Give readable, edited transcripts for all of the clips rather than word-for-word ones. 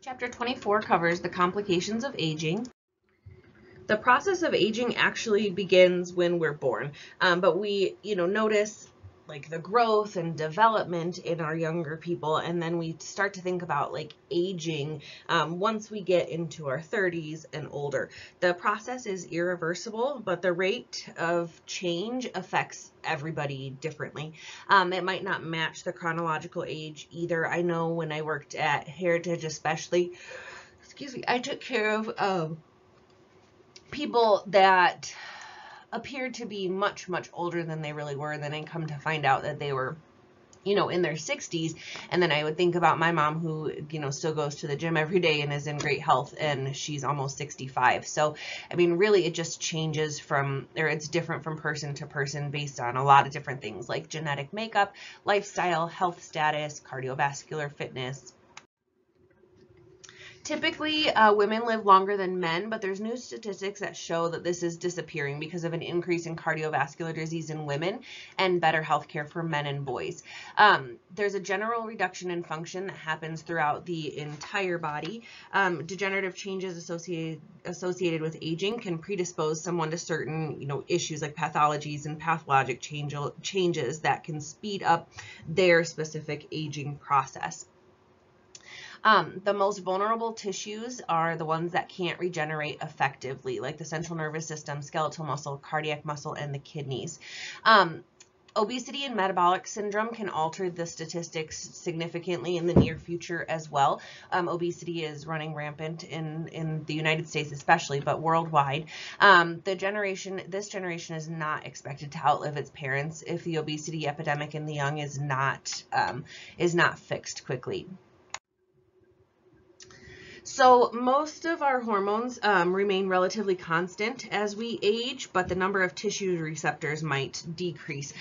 Chapter 24 covers the complications of aging. The process of aging actually begins when we're born, but we, notice like the growth and development in our younger people, and then we start to think about like aging once we get into our 30s and older. The process is irreversible, but the rate of change affects everybody differently. It might not match the chronological age either. I know when I worked at Heritage especially, I took care of people that appeared to be much, much older than they really were. And then I come to find out that they were, in their 60s. And then I would think about my mom who, still goes to the gym every day and is in great health, and she's almost 65. So, I mean, really it just changes it's different from person to person based on a lot of different things like genetic makeup, lifestyle, health status, cardiovascular fitness. Typically, women live longer than men, but there's new statistics that show that this is disappearing because of an increase in cardiovascular disease in women and better health care for men and boys. There's a general reduction in function that happens throughout the entire body. Degenerative changes associated with aging can predispose someone to certain, issues like pathologies and pathologic changes that can speed up their specific aging process. The most vulnerable tissues are the ones that can't regenerate effectively, like the central nervous system, skeletal muscle, cardiac muscle, and the kidneys. Obesity and metabolic syndrome can alter the statistics significantly in the near future as well. Obesity is running rampant in the United States especially, but worldwide. This generation is not expected to outlive its parents if the obesity epidemic in the young is not fixed quickly. So most of our hormones remain relatively constant as we age, but the number of tissue receptors might decrease.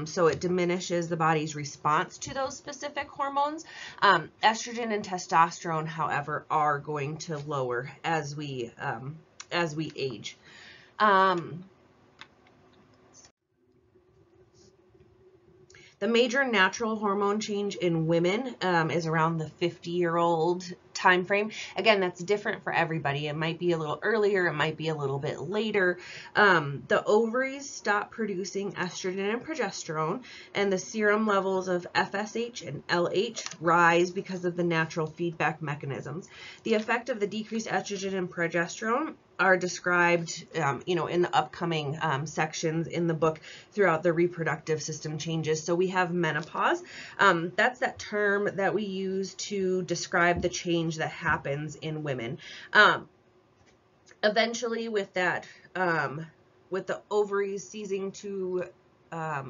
So it diminishes the body's response to those specific hormones. Estrogen and testosterone, however, are going to lower as we age. The major natural hormone change in women is around the 50-year-old time frame. Again, that's different for everybody. It might be a little earlier, it might be a little bit later. The ovaries stop producing estrogen and progesterone, and the serum levels of FSH and LH rise because of the natural feedback mechanisms. The effect of the decreased estrogen and progesterone are described, in the upcoming sections in the book throughout the reproductive system changes. So we have menopause. That's that term that we use to describe the change that happens in women. Eventually, with that, with the ovaries ceasing to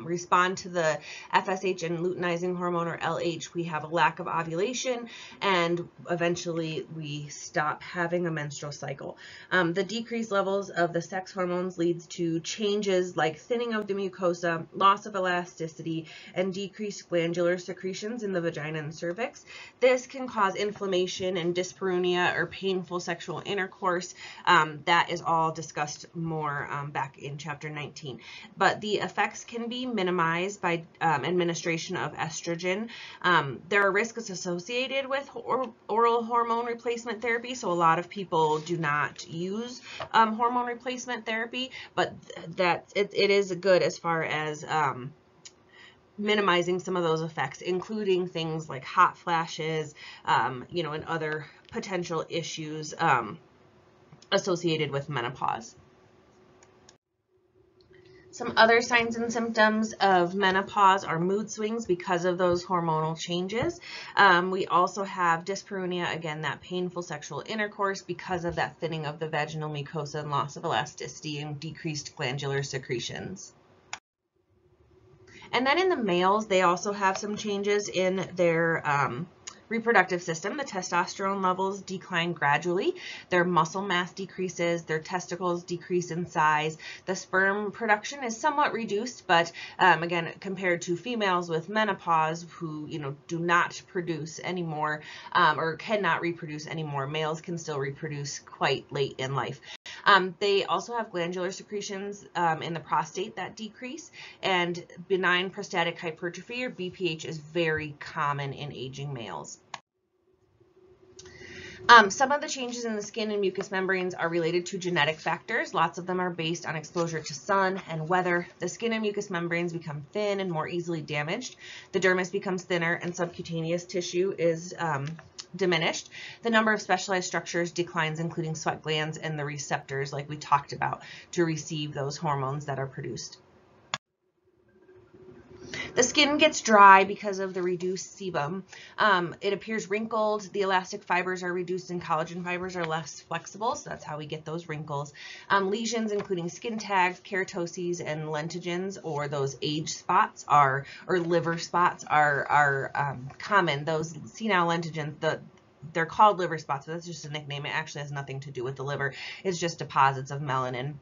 respond to the FSH and luteinizing hormone, or LH, we have a lack of ovulation, and eventually we stop having a menstrual cycle. The decreased levels of the sex hormones leads to changes like thinning of the mucosa, loss of elasticity, and decreased glandular secretions in the vagina and cervix. This can cause inflammation and dyspareunia, or painful sexual intercourse. That is all discussed more back in chapter 19. But the effects can be minimized by administration of estrogen. There are risks associated with oral hormone replacement therapy, so a lot of people do not use hormone replacement therapy, but it is good as far as minimizing some of those effects, including things like hot flashes, and other potential issues associated with menopause. Some other signs and symptoms of menopause are mood swings because of those hormonal changes. We also have dyspareunia, again, that painful sexual intercourse because of that thinning of the vaginal mucosa and loss of elasticity and decreased glandular secretions. And then in the males, they also have some changes in their reproductive system. The testosterone levels decline gradually, their muscle mass decreases, their testicles decrease in size, the sperm production is somewhat reduced, but again, compared to females with menopause who do not produce anymore or cannot reproduce anymore, males can still reproduce quite late in life. They also have glandular secretions in the prostate that decrease, and benign prostatic hypertrophy, or BPH, is very common in aging males. Some of the changes in the skin and mucous membranes are related to genetic factors. Lots of them are based on exposure to sun and weather. The skin and mucous membranes become thin and more easily damaged. The dermis becomes thinner and subcutaneous tissue is diminished. The number of specialized structures declines, including sweat glands and the receptors, like we talked about, to receive those hormones that are produced. The skin gets dry because of the reduced sebum. It appears wrinkled. The elastic fibers are reduced and collagen fibers are less flexible, so that's how we get those wrinkles. Lesions, including skin tags, keratoses, and lentigens, or those age spots or liver spots are common. Those senile lentigens, they're called liver spots, but that's just a nickname. It actually has nothing to do with the liver. It's just deposits of melanin.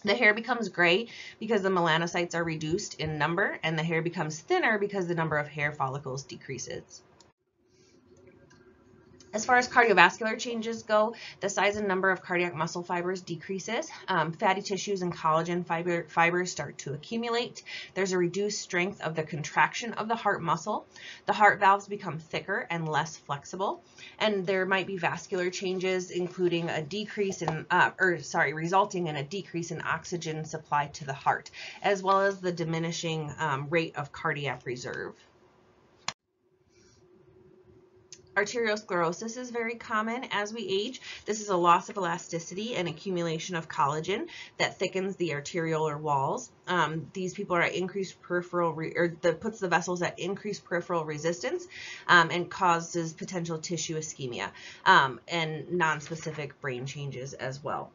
The hair becomes gray because the melanocytes are reduced in number, and the hair becomes thinner because the number of hair follicles decreases. As far as cardiovascular changes go, the size and number of cardiac muscle fibers decreases. Fatty tissues and collagen fibers start to accumulate. There's a reduced strength of the contraction of the heart muscle. The heart valves become thicker and less flexible. And there might be vascular changes, including a decrease in, resulting in a decrease in oxygen supply to the heart, as well as the diminishing rate of cardiac reserve. Arteriosclerosis is very common as we age. This is a loss of elasticity and accumulation of collagen that thickens the arteriolar walls. These people are at increased peripheral, puts the vessels at increased peripheral resistance and causes potential tissue ischemia and nonspecific brain changes as well.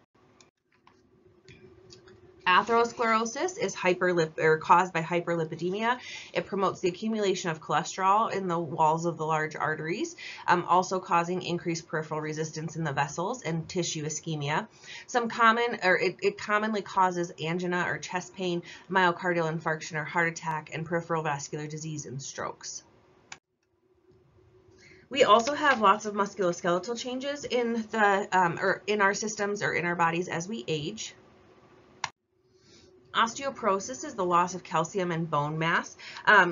Atherosclerosis is caused by hyperlipidemia. It promotes the accumulation of cholesterol in the walls of the large arteries, also causing increased peripheral resistance in the vessels and tissue ischemia. It commonly causes angina or chest pain, myocardial infarction or heart attack, and peripheral vascular disease and strokes. We also have lots of musculoskeletal changes in in our systems or in our bodies as we age. Osteoporosis is the loss of calcium and bone mass.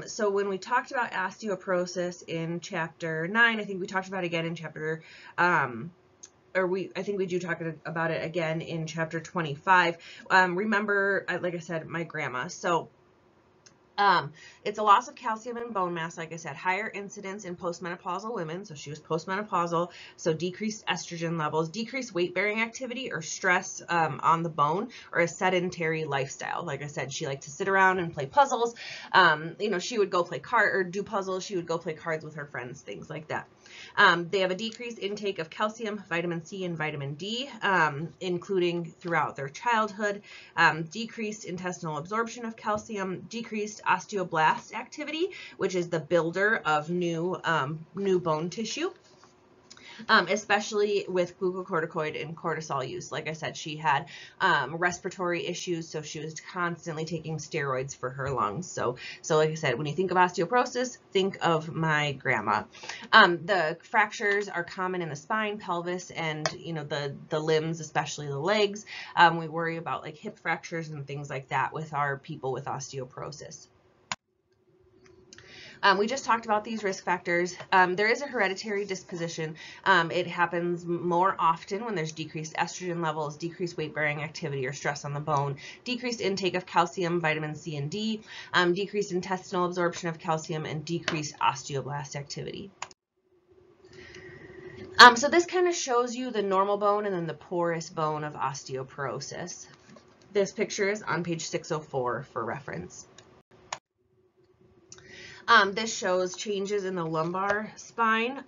So when we talked about osteoporosis in chapter 9, I think we talked about it again in chapter, I think we do talk about it again in chapter 25. Remember, like I said, my grandma. So it's a loss of calcium and bone mass, like I said, higher incidence in postmenopausal women. So she was postmenopausal, so decreased estrogen levels, decreased weight-bearing activity or stress on the bone, or a sedentary lifestyle. Like I said, she liked to sit around and play puzzles. She would go play do puzzles. She would go play cards with her friends, things like that. They have a decreased intake of calcium, vitamin C, and vitamin D, including throughout their childhood, decreased intestinal absorption of calcium, decreased osteoblast activity, which is the builder of new bone tissue. Especially with glucocorticoid and cortisol use. Like I said, she had respiratory issues, so she was constantly taking steroids for her lungs. So like I said, when you think of osteoporosis, think of my grandma. The fractures are common in the spine, pelvis, and the limbs, especially the legs. We worry about like hip fractures and things like that with our people with osteoporosis. We just talked about these risk factors. There is a hereditary disposition. It happens more often when there's decreased estrogen levels, decreased weight-bearing activity or stress on the bone, decreased intake of calcium, vitamin C and D, decreased intestinal absorption of calcium, and decreased osteoblast activity. So this kind of shows you the normal bone and then the porous bone of osteoporosis. This picture is on page 604 for reference. This shows changes in the lumbar spine.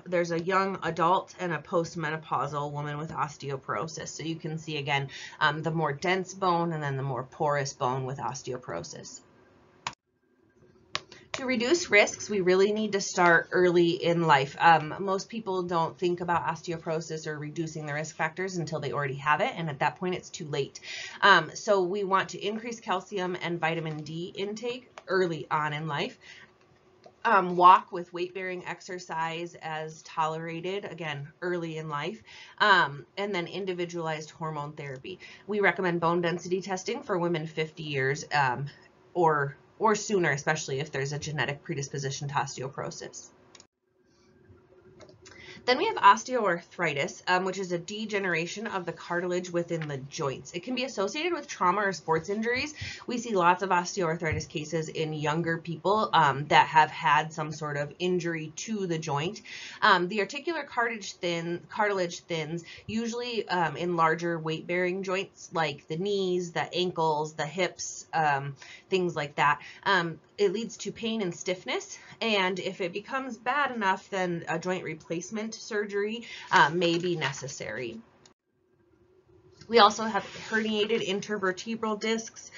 There's a young adult and a postmenopausal woman with osteoporosis. So you can see again the more dense bone and then the more porous bone with osteoporosis. To reduce risks, we really need to start early in life. Most people don't think about osteoporosis or reducing the risk factors until they already have it, and at that point it's too late. So we want to increase calcium and vitamin D intake early on in life. Walk with weight-bearing exercise as tolerated, again, early in life, and then individualized hormone therapy. We recommend bone density testing for women 50 years or sooner, especially if there's a genetic predisposition to osteoporosis. Then we have osteoarthritis, which is a degeneration of the cartilage within the joints. It can be associated with trauma or sports injuries. We see lots of osteoarthritis cases in younger people that have had some sort of injury to the joint. The articular cartilage thins, usually in larger weight-bearing joints like the knees, the ankles, the hips, things like that. It leads to pain and stiffness, and if it becomes bad enough, then a joint replacement surgery may be necessary. We also have herniated intervertebral discs.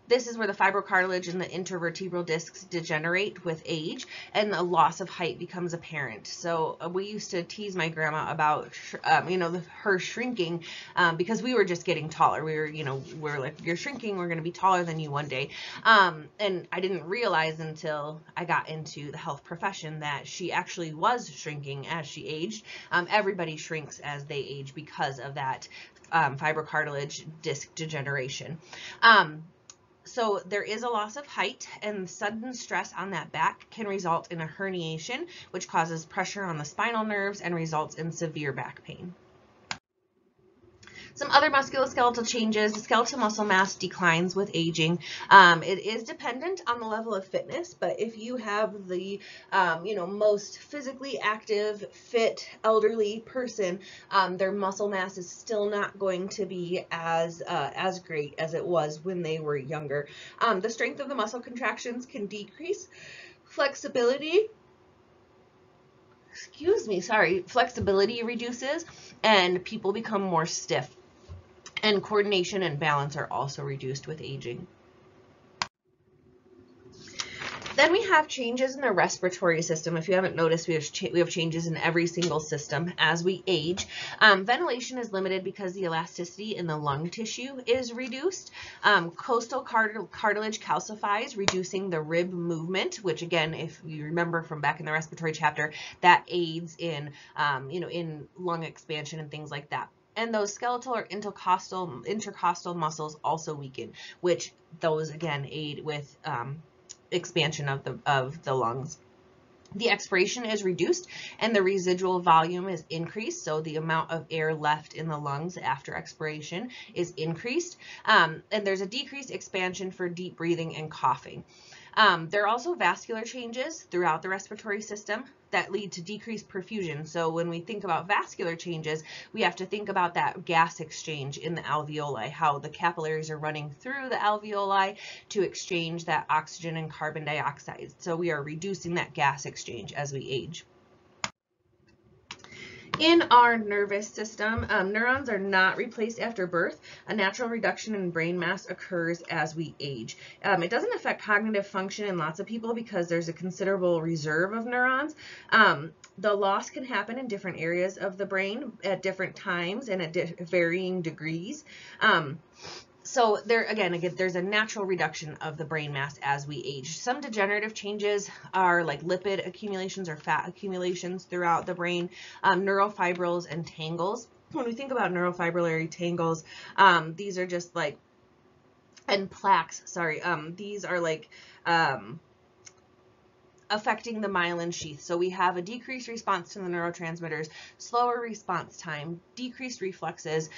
This is where the fibrocartilage and the intervertebral discs degenerate with age, and a loss of height becomes apparent. So we used to tease my grandma about, her shrinking because we were just getting taller. We're like, you're shrinking, we're going to be taller than you one day. And I didn't realize until I got into the health profession that she actually was shrinking as she aged. Everybody shrinks as they age because of that fibrocartilage disc degeneration. So there is a loss of height, and sudden stress on that back can result in a herniation, which causes pressure on the spinal nerves and results in severe back pain. Some other musculoskeletal changes: the skeletal muscle mass declines with aging. It is dependent on the level of fitness, but if you have the most physically active, fit, elderly person, their muscle mass is still not going to be as great as it was when they were younger. The strength of the muscle contractions can decrease. Flexibility reduces, and people become more stiff. And coordination and balance are also reduced with aging. Then we have changes in the respiratory system. If you haven't noticed, we have changes in every single system as we age. Ventilation is limited because the elasticity in the lung tissue is reduced. Costal cartilage calcifies, reducing the rib movement, which again, if you remember from back in the respiratory chapter, that aids in, in lung expansion and things like that. And those skeletal or intercostal muscles also weaken, which those again aid with expansion of the lungs. The expiration is reduced and the residual volume is increased, so the amount of air left in the lungs after expiration is increased, and there's a decreased expansion for deep breathing and coughing. There are also vascular changes throughout the respiratory system that lead to decreased perfusion. So when we think about vascular changes, we have to think about that gas exchange in the alveoli, how the capillaries are running through the alveoli to exchange that oxygen and carbon dioxide. So we are reducing that gas exchange as we age. In our nervous system, neurons are not replaced after birth. A natural reduction in brain mass occurs as we age. It doesn't affect cognitive function in lots of people because there's a considerable reserve of neurons. The loss can happen in different areas of the brain at different times and at varying degrees. So there's a natural reduction of the brain mass as we age. Some degenerative changes are like lipid accumulations or fat accumulations throughout the brain, neurofibrils and tangles. When we think about neurofibrillary tangles, these are just like, and plaques, sorry, these are like, affecting the myelin sheath. So we have a decreased response to the neurotransmitters, slower response time, decreased reflexes,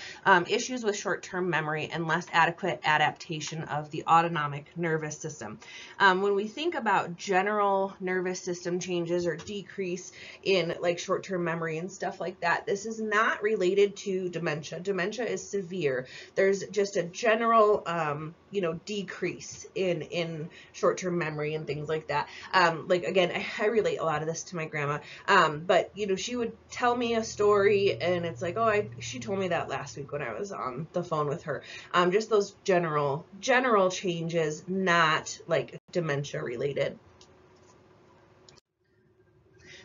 issues with short-term memory, and less adequate adaptation of the autonomic nervous system. When we think about general nervous system changes or decrease in like short-term memory and stuff like that, this is not related to dementia. Dementia is severe. There's just a general decrease in short-term memory and things like that. Like again, I relate a lot of this to my grandma, but she would tell me a story and it's like, oh, she told me that last week when I was on the phone with her. Just those general changes, not like dementia related.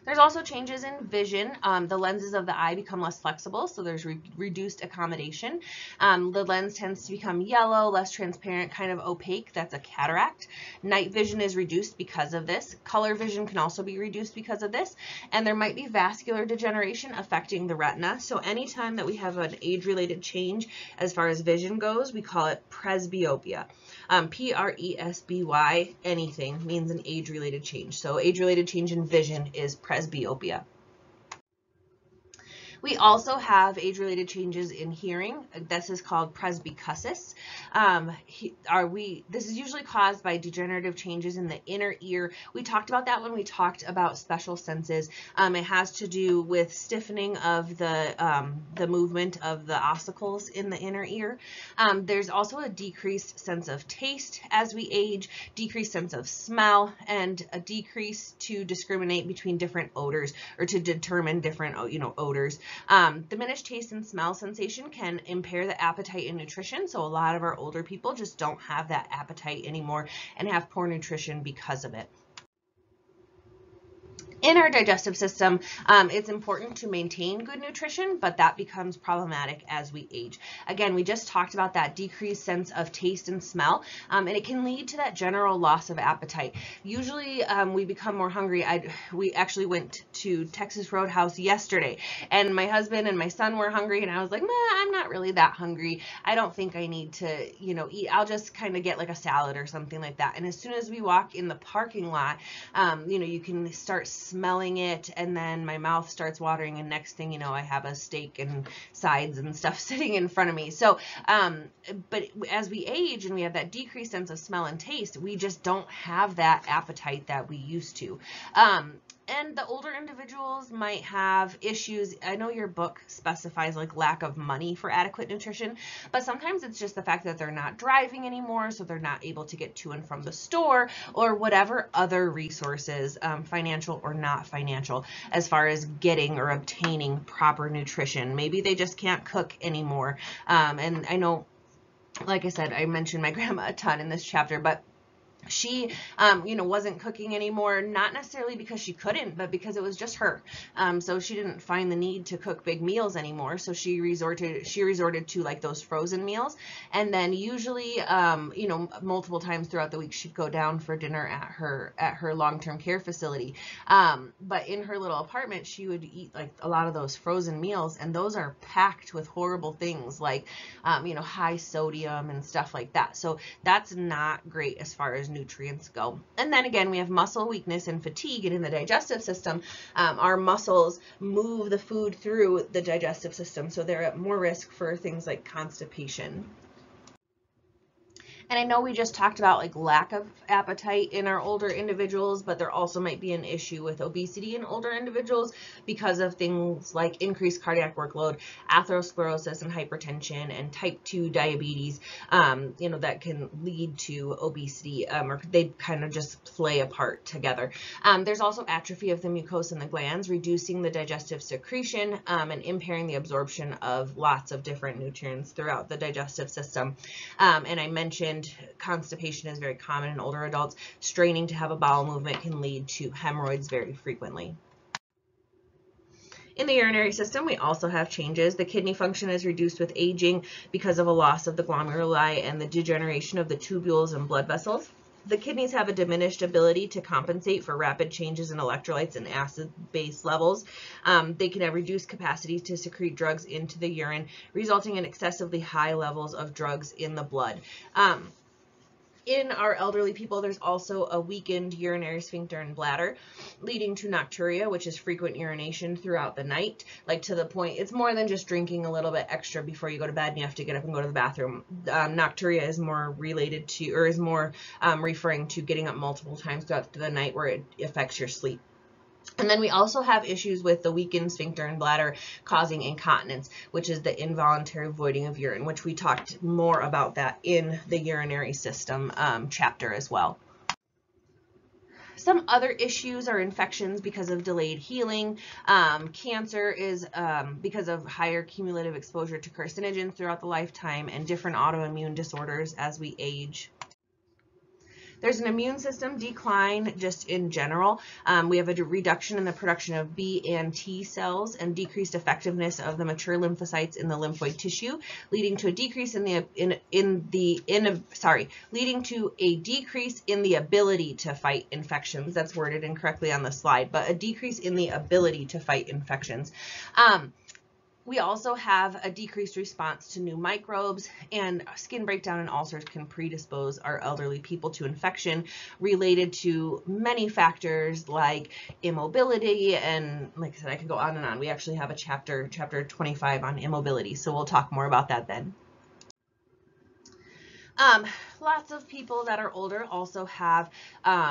There's also changes in vision. The lenses of the eye become less flexible, so there's reduced accommodation. The lens tends to become yellow, less transparent, kind of opaque. That's a cataract. Night vision is reduced because of this. Color vision can also be reduced because of this. And there might be vascular degeneration affecting the retina. So anytime that we have an age-related change as far as vision goes, we call it presbyopia. P-R-E-S-B-Y, anything, means an age-related change. So age-related change in vision is presbyopia. presbyopia. We also have age-related changes in hearing. This is called presbycusis. This is usually caused by degenerative changes in the inner ear. We talked about that when we talked about special senses. It has to do with stiffening of the movement of the ossicles in the inner ear. There's also a decreased sense of taste as we age, decreased sense of smell, and a decrease to discriminate between different odors or to determine different, odors. Diminished taste and smell sensation can impair the appetite and nutrition. So a lot of our older people just don't have that appetite anymore and have poor nutrition because of it. In our digestive system, it's important to maintain good nutrition, but that becomes problematic as we age. Again, we just talked about that decreased sense of taste and smell, and it can lead to that general loss of appetite. Usually, we become more hungry. We actually went to Texas Roadhouse yesterday, and my husband and my son were hungry, and I was like, I'm not really that hungry. I don't think I need to, eat. I'll just kind of get like a salad or something like that. And as soon as we walk in the parking lot, you can start smelling it, and then my mouth starts watering, and next thing you know, I have a steak and sides and stuff sitting in front of me. So but as we age and we have that decreased sense of smell and taste, we just don't have that appetite that we used to. And the older individuals might have issues. I know your book specifies like lack of money for adequate nutrition, but sometimes it's just the fact that they're not driving anymore, so they're not able to get to and from the store, or whatever other resources, financial or not financial, as far as getting or obtaining proper nutrition. Maybe they just can't cook anymore. And I know, like I said, I mentioned my grandma a ton in this chapter, but she, wasn't cooking anymore, not necessarily because she couldn't, but because it was just her. So she didn't find the need to cook big meals anymore. So she resorted to like those frozen meals. And then usually, multiple times throughout the week, she'd go down for dinner at her long-term care facility. But in her little apartment, she would eat like a lot of those frozen meals, and those are packed with horrible things like, high sodium and stuff like that. So that's not great as far as nutrients go. And then again, we have muscle weakness and fatigue, and in the digestive system, our muscles move the food through the digestive system, so they're at more risk for things like constipation. And I know we just talked about like lack of appetite in our older individuals, but there also might be an issue with obesity in older individuals because of things like increased cardiac workload, atherosclerosis and hypertension, and type 2 diabetes, that can lead to obesity, or they kind of just play a part together. There's also atrophy of the mucosa and the glands, reducing the digestive secretion, and impairing the absorption of lots of different nutrients throughout the digestive system. And I mentioned constipation is very common in older adults. Straining to have a bowel movement can lead to hemorrhoids very frequently. In the urinary system, we also have changes. The kidney function is reduced with aging because of a loss of the glomeruli and the degeneration of the tubules and blood vessels. The kidneys have a diminished ability to compensate for rapid changes in electrolytes and acid-base levels. They can have reduced capacity to secrete drugs into the urine, resulting in excessively high levels of drugs in the blood. In our elderly people, there's also a weakened urinary sphincter and bladder, leading to nocturia, which is frequent urination throughout the night, like to the point, it's more than just drinking a little bit extra before you go to bed and you have to get up and go to the bathroom. Nocturia is more related to, or is more referring to getting up multiple times throughout the night where it affects your sleep. And then we also have issues with the weakened sphincter and bladder causing incontinence, which is the involuntary voiding of urine, which we talked more about that in the urinary system chapter as well. Some other issues are infections because of delayed healing. Cancer is because of higher cumulative exposure to carcinogens throughout the lifetime, and different autoimmune disorders as we age. There's an immune system decline just in general. We have a reduction in the production of B and T cells and decreased effectiveness of the mature lymphocytes in the lymphoid tissue, leading to a decrease in the ability to fight infections. That's worded incorrectly on the slide, but a decrease in the ability to fight infections. We also have a decreased response to new microbes, and skin breakdown and ulcers can predispose our elderly people to infection related to many factors like immobility. And like I said, I could go on and on. We actually have a chapter 25 on immobility, so we'll talk more about that then. Lots of people that are older also have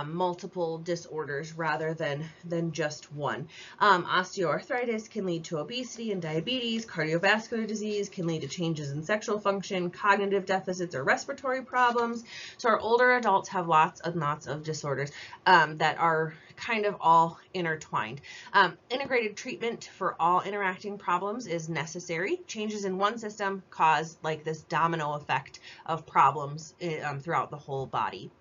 multiple disorders rather than just one. Osteoarthritis can lead to obesity and diabetes. Cardiovascular disease can lead to changes in sexual function, cognitive deficits, or respiratory problems. So our older adults have lots and lots of disorders that are kind of all intertwined. Integrated treatment for all interacting problems is necessary. Changes in one system cause like this domino effect of problems throughout the whole body.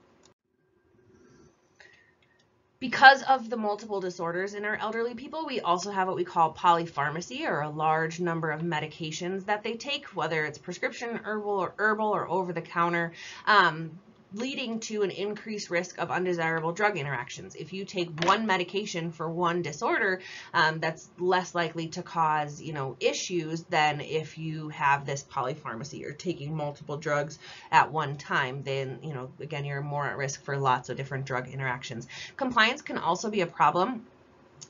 Because of the multiple disorders in our elderly people, we also have what we call polypharmacy, or a large number of medications that they take, whether it's prescription, herbal, or over-the-counter, leading to an increased risk of undesirable drug interactions. If you take one medication for one disorder, that's less likely to cause, issues than if you have this polypharmacy or taking multiple drugs at one time. Then, again, you're more at risk for lots of different drug interactions. Compliance can also be a problem.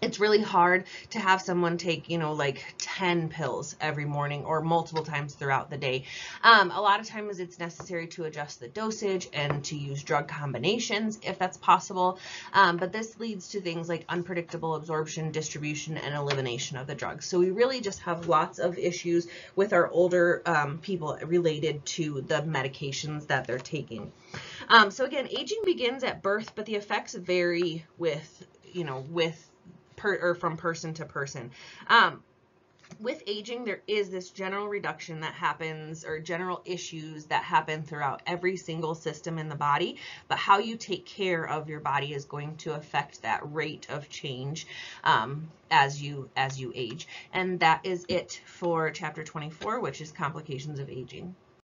It's really hard to have someone take, like 10 pills every morning or multiple times throughout the day. A lot of times it's necessary to adjust the dosage and to use drug combinations if that's possible. But this leads to things like unpredictable absorption, distribution, and elimination of the drugs. So we really just have lots of issues with our older people related to the medications that they're taking. So again, aging begins at birth, but the effects vary from person to person. With aging, there is this general reduction that happens, or general issues that happen throughout every single system in the body, but how you take care of your body is going to affect that rate of change as you age. And that is it for chapter 24, which is complications of aging.